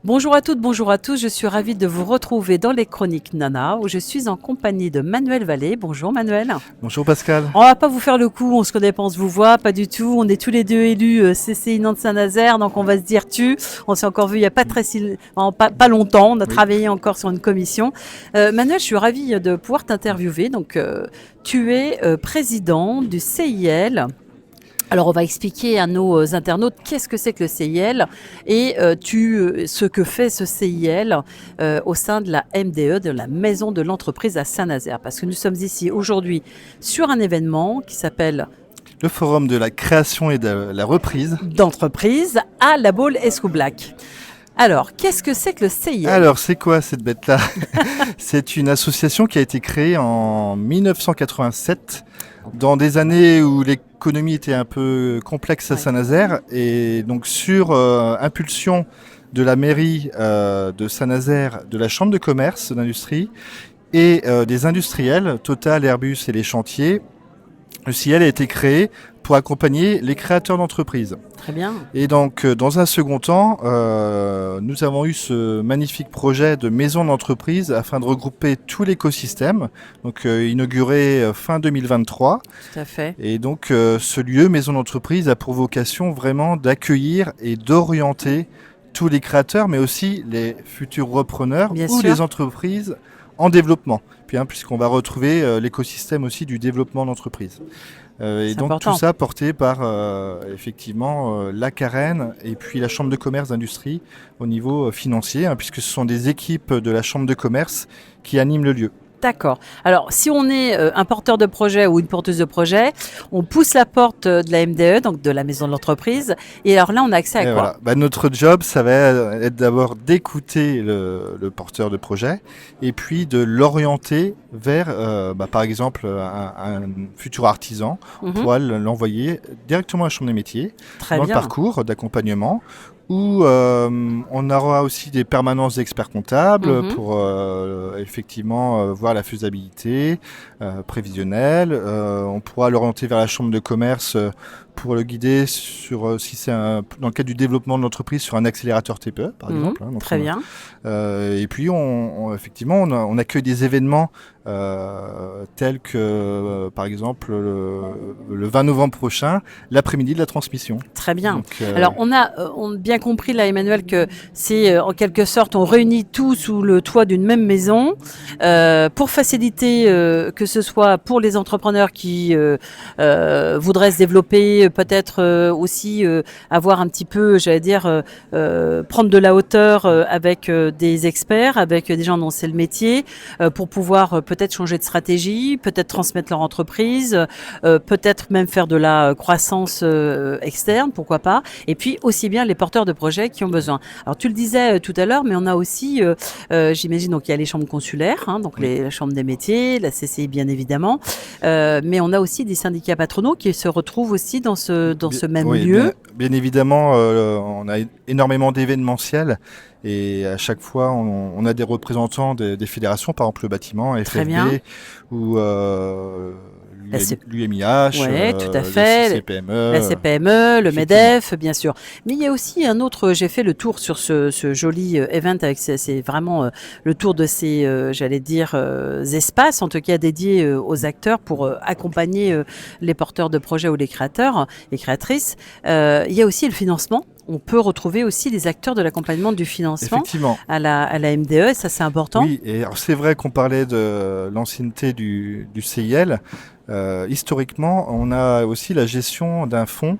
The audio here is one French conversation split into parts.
Bonjour à toutes, bonjour à tous, je suis ravie de vous retrouver dans les Chroniques Nana où je suis en compagnie de Manuel Vallée. Bonjour Manuel. Bonjour Pascal. On va pas vous faire le coup, on se connaît pas, on se vous voit, pas du tout. On est tous les deux élus CCI Nantes-Saint-Nazaire, donc on va se dire tu. On s'est encore vu il y a pas pas longtemps, on a travaillé encore sur une commission. Manuel, je suis ravie de pouvoir t'interviewer. Donc tu es président du CIL. Alors, on va expliquer à nos internautes qu'est-ce que c'est que le CIL et ce que fait ce CIL au sein de la MDE, de la Maison de l'Entreprise à Saint-Nazaire. Parce que nous sommes ici aujourd'hui sur un événement qui s'appelle le Forum de la création et de la reprise d'entreprise à La Baule-Escoublac. Alors, qu'est-ce que c'est que le CIL ? Alors, c'est quoi cette bête-là ? C'est une association qui a été créée en 1987, dans des années où l'économie était un peu complexe à Saint-Nazaire. Et donc, sur impulsion de la mairie de Saint-Nazaire, de la chambre de commerce d'industrie et des industriels, Total, Airbus et les chantiers, le CIL a été créé pour accompagner les créateurs d'entreprises. Très bien. Et donc, dans un second temps, nous avons eu ce magnifique projet de maison d'entreprise afin de regrouper tout l'écosystème, donc inauguré fin 2023. Tout à fait. Et donc, ce lieu, maison d'entreprise, a pour vocation vraiment d'accueillir et d'orienter tous les créateurs, mais aussi les futurs repreneurs les entreprises en développement, puisqu'on va retrouver l'écosystème aussi du développement d'entreprise. Et donc important. Tout ça porté par effectivement la Carène et puis la Chambre de commerce d'industrie au niveau financier, puisque ce sont des équipes de la Chambre de commerce qui animent le lieu. D'accord. Alors, si on est un porteur de projet ou une porteuse de projet, on pousse la porte de la MDE, donc de la maison de l'entreprise, et alors là, on a accès à quoi ? Voilà. Notre job, ça va être d'abord d'écouter le porteur de projet et puis de l'orienter vers, par exemple, un futur artisan. On pourra l'envoyer directement à la Chambre des métiers dans le parcours d'accompagnement, où on aura aussi des permanences d'experts comptables pour effectivement voir la faisabilité prévisionnelle. On pourra l'orienter vers la chambre de commerce pour le guider sur si c'est dans le cadre du développement de l'entreprise sur un accélérateur TPE par exemple. Donc, très bien. Et puis effectivement on accueille des événements tels que par exemple le 20 novembre prochain, l'après-midi de la transmission. Très bien. Donc, alors on a bien compris là Emmanuel que c'est en quelque sorte on réunit tout sous le toit d'une même maison pour faciliter que ce soit pour les entrepreneurs qui voudraient se développer, peut-être aussi avoir un petit peu, j'allais dire, prendre de la hauteur avec des experts, avec des gens dont c'est le métier, pour pouvoir peut-être changer de stratégie, peut-être transmettre leur entreprise, peut-être même faire de la croissance externe, pourquoi pas. Et puis aussi bien les porteurs de projets qui ont besoin. Alors tu le disais tout à l'heure, mais on a aussi, j'imagine, donc il y a les chambres consulaires, donc la chambre des métiers, la CCI bien évidemment, mais on a aussi des syndicats patronaux qui se retrouvent aussi dans ce même lieu. Bien évidemment, on a énormément d'événementiels et à chaque fois on a des représentants des fédérations, par exemple le bâtiment, FFB ou l'UMIH, tout à fait, CPME, la CPME, le MEDEF, bien sûr. Mais il y a aussi un autre, j'ai fait le tour sur ce joli event, avec c'est vraiment le tour de ces, j'allais dire, espaces, en tout cas dédiés aux acteurs pour accompagner les porteurs de projets ou les créateurs et créatrices. Il y a aussi le financement. On peut retrouver aussi les acteurs de l'accompagnement du financement à la MDE, et ça c'est important. Oui, et alors c'est vrai qu'on parlait de l'ancienneté du CIL. Historiquement, on a aussi la gestion d'un fonds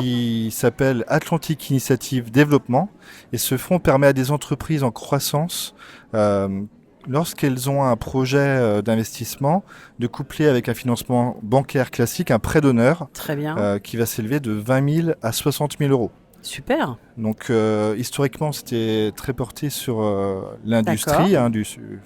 qui s'appelle Atlantic Initiative Développement. Et ce fonds permet à des entreprises en croissance, lorsqu'elles ont un projet d'investissement, de coupler avec un financement bancaire classique, un prêt d'honneur qui va s'élever de 20 000 à 60 000 euros. Super. Donc historiquement c'était très porté sur l'industrie,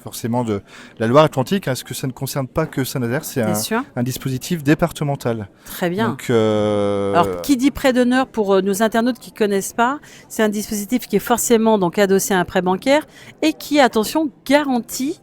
forcément de la Loire-Atlantique, parce que ça ne concerne pas que Saint-Nazaire, c'est un dispositif départemental. Très bien. Donc, alors qui dit prêt d'honneur pour nos internautes qui ne connaissent pas, c'est un dispositif qui est forcément donc adossé à un prêt bancaire et qui, attention, garantit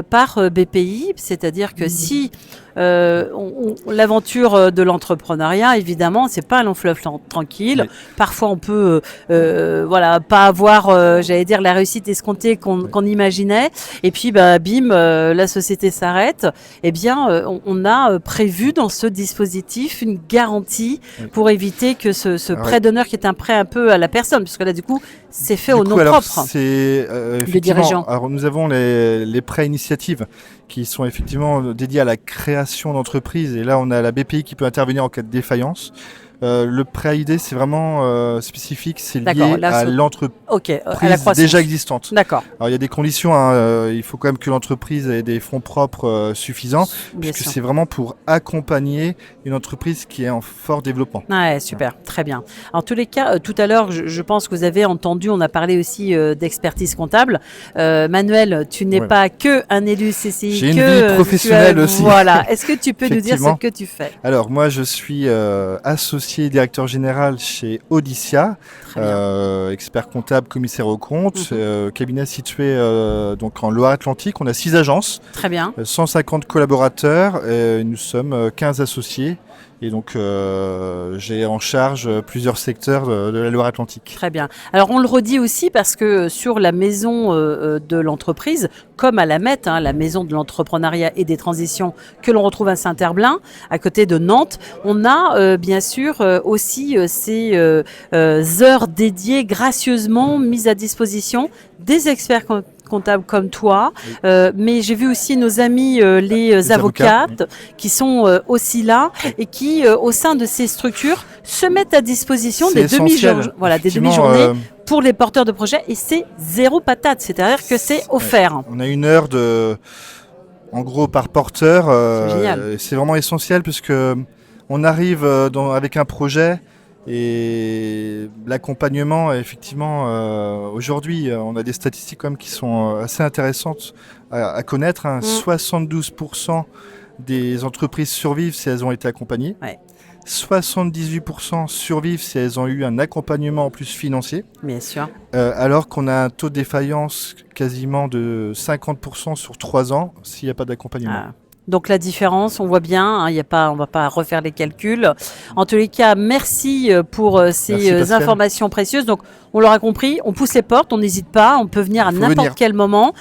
par BPI, c'est-à-dire que si l'aventure de l'entrepreneuriat, évidemment, c'est pas un long fleuve tranquille. Oui. Parfois, on peut, pas avoir, j'allais dire, la réussite escomptée qu'on imaginait. Et puis, bim, la société s'arrête. Eh bien, on a prévu dans ce dispositif une garantie pour éviter que ce prêt d'honneur, qui est un prêt un peu à la personne, puisque là, du coup, c'est fait au nom propre du dirigeant. Alors, nous avons les prêts initiatives qui sont effectivement dédiés à la création d'entreprises. Et là, on a la BPI qui peut intervenir en cas de défaillance. Le prêt AID, c'est vraiment spécifique, c'est lié à l'entreprise déjà existante. D'accord. Alors il y a des conditions, il faut quand même que l'entreprise ait des fonds propres suffisants, puisque c'est vraiment pour accompagner une entreprise qui est en fort développement. Ouais, super, très bien. En tous les cas, tout à l'heure, je pense que vous avez entendu, on a parlé aussi d'expertise comptable. Manuel, tu n'es pas que un élu CCI. J'ai une vie professionnelle aussi. Voilà. Est-ce que tu peux nous dire ce que tu fais ? Alors moi, je suis associé directeur général chez Audicia, expert comptable, commissaire aux comptes, cabinet situé donc en Loire-Atlantique. On a 6 agences, très bien. 150 collaborateurs, et nous sommes 15 associés. Et donc, j'ai en charge plusieurs secteurs de la Loire-Atlantique. Très bien. Alors, on le redit aussi parce que sur la maison de l'entreprise, comme à la MET, la maison de l'entrepreneuriat et des transitions que l'on retrouve à Saint-Herblain, à côté de Nantes, on a bien sûr aussi ces heures dédiées gracieusement mises à disposition des experts comptables comme toi, mais j'ai vu aussi nos amis les avocates qui sont aussi là et qui au sein de ces structures se mettent à disposition des demi-journées pour les porteurs de projets, et c'est zéro patate, c'est-à-dire que c'est offert. On a 1 heure en gros par porteur, c'est vraiment essentiel puisque on arrive avec un projet. Et l'accompagnement, effectivement, aujourd'hui, on a des statistiques quand même qui sont assez intéressantes à connaître. 72% des entreprises survivent si elles ont été accompagnées. Ouais. 78% survivent si elles ont eu un accompagnement en plus financier. Bien sûr. Alors qu'on a un taux de défaillance quasiment de 50% sur 3 ans s'il n'y a pas d'accompagnement. Ah. Donc la différence, on voit bien, on ne va pas refaire les calculs. En tous les cas, merci pour ces informations précieuses. Donc on l'aura compris, on pousse les portes, on n'hésite pas, on peut venir à n'importe quel moment,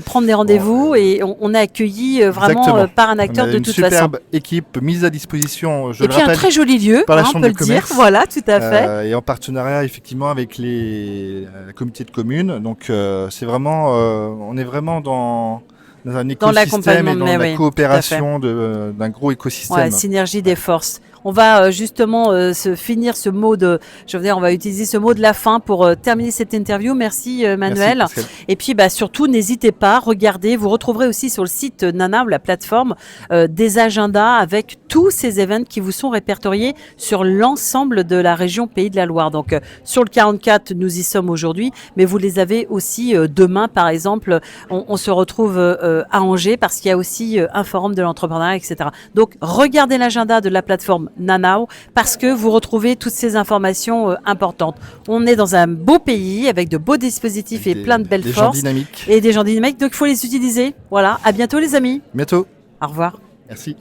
prendre des rendez-vous, et on est accueilli vraiment par un acteur de toute façon. Une superbe équipe mise à disposition, je le rappelle, un très joli lieu, par la Chambre on peut de commerce. Dire. Voilà, tout à fait. Et en partenariat effectivement avec les comités de communes. Donc c'est vraiment, on est vraiment dans un écosystème et dans la coopération d'un gros écosystème. Ouais, synergie des forces. On va justement finir ce mot on va utiliser ce mot de la fin pour terminer cette interview. Merci Manuel. Merci, et puis surtout, n'hésitez pas, regardez, vous retrouverez aussi sur le site Nana, la plateforme, des agendas avec tous ces événements qui vous sont répertoriés sur l'ensemble de la région Pays de la Loire. Donc sur le 44, nous y sommes aujourd'hui, mais vous les avez aussi demain, par exemple, on se retrouve à Angers parce qu'il y a aussi un forum de l'entrepreneuriat, etc. Donc regardez l'agenda de la plateforme Nanao, parce que vous retrouvez toutes ces informations importantes. On est dans un beau pays avec de beaux dispositifs et plein de belles forces. Des gens dynamiques. Et des gens dynamiques, donc il faut les utiliser. Voilà, à bientôt les amis. Bientôt. Au revoir. Merci.